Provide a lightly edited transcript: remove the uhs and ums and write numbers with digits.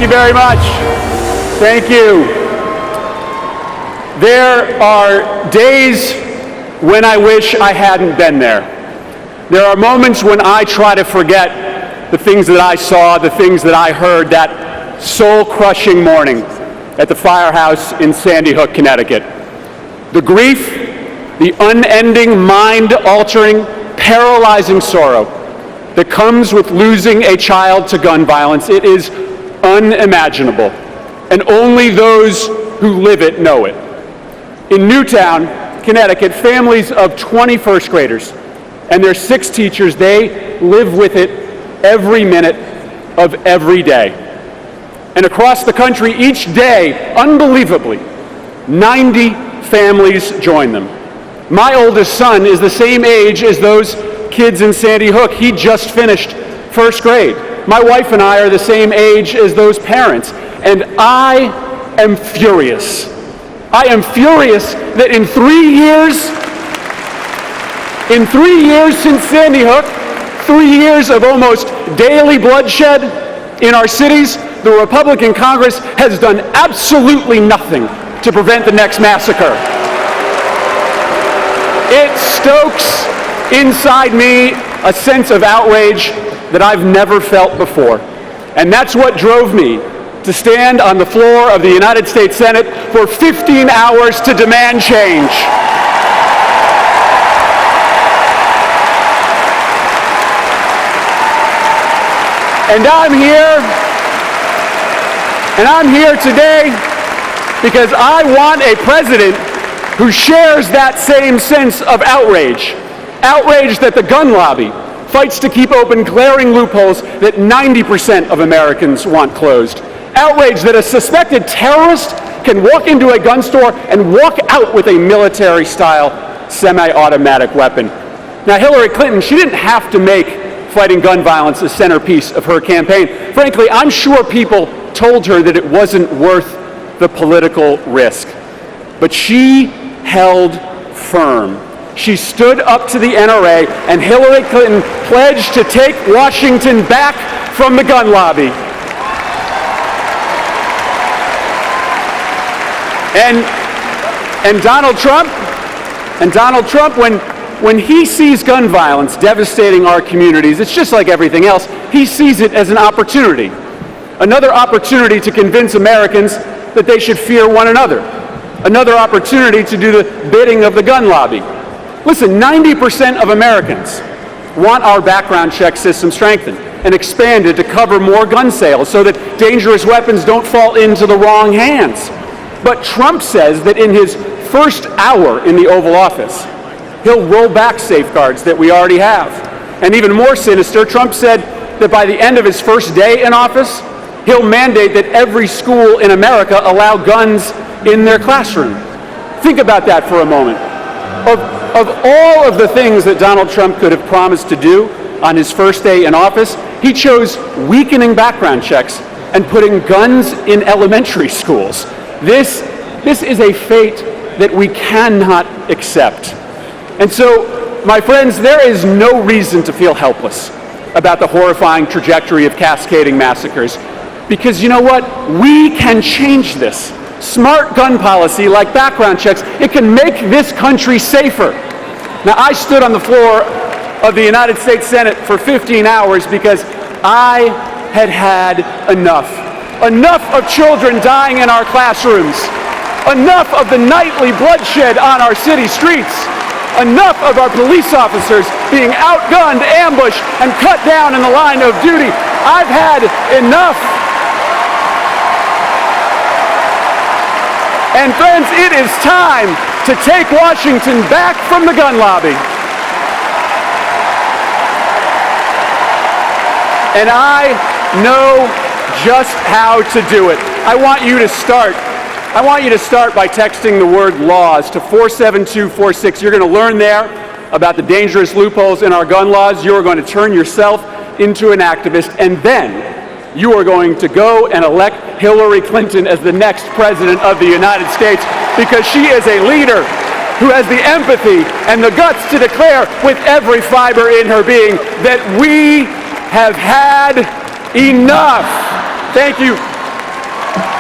Thank you very much. Thank you. There are days when I wish I hadn't been there. There are moments when I try to forget the things that I saw, the things that I heard that soul-crushing morning at the firehouse in Sandy Hook, Connecticut. The grief, the unending, mind-altering, paralyzing sorrow that comes with losing a child to gun violence, it is unimaginable, and only those who live it know it. In Newtown, Connecticut, families of 20 first graders and their 6 teachers, they live with it every minute of every day. And across the country, each day, unbelievably, 90 families join them. My oldest son is the same age as those kids in Sandy Hook. He just finished first grade. My wife and I are the same age as those parents. And I am furious. I am furious that in 3 years since Sandy Hook, 3 years of almost daily bloodshed in our cities, the Republican Congress has done absolutely nothing to prevent the next massacre. It stokes inside me a sense of outrage that I've never felt before. And that's what drove me to stand on the floor of the United States Senate for 15 hours to demand change. And I'm here today because I want a president who shares that same sense of outrage. Outrage that the gun lobby fights to keep open glaring loopholes that 90% of Americans want closed. Outrage that a suspected terrorist can walk into a gun store and walk out with a military-style semi-automatic weapon. Now, Hillary Clinton, she didn't have to make fighting gun violence a centerpiece of her campaign. Frankly, I'm sure people told her that it wasn't worth the political risk. But she held firm. She stood up to the NRA, and Hillary Clinton pledged to take Washington back from the gun lobby. And Donald Trump, when he sees gun violence devastating our communities, it's just like everything else. He sees it as an opportunity. Another opportunity to convince Americans that they should fear one another. Another opportunity to do the bidding of the gun lobby. Listen, 90% of Americans want our background check system strengthened and expanded to cover more gun sales so that dangerous weapons don't fall into the wrong hands. But Trump says that in his first hour in the Oval Office, he'll roll back safeguards that we already have. And even more sinister, Trump said that by the end of his first day in office, he'll mandate that every school in America allow guns in their classroom. Think about that for a moment. Of all of the things that Donald Trump could have promised to do on his first day in office, he chose weakening background checks and putting guns in elementary schools. This is a fate that we cannot accept. And so, my friends, there is no reason to feel helpless about the horrifying trajectory of cascading massacres. Because you know what? We can change this. Smart gun policy, like background checks, it can make this country safer. Now, I stood on the floor of the United States Senate for 15 hours because I had had enough. Enough of children dying in our classrooms. Enough of the nightly bloodshed on our city streets. Enough of our police officers being outgunned, ambushed, and cut down in the line of duty. I've had enough. And friends, it is time to take Washington back from the gun lobby. And I know just how to do it. I want you to start by texting the word laws to 47246. You're going to learn there about the dangerous loopholes in our gun laws. You are going to turn yourself into an activist, and then you are going to go and elect Hillary Clinton as the next president of the United States, because she is a leader who has the empathy and the guts to declare with every fiber in her being that we have had enough. Thank you. you.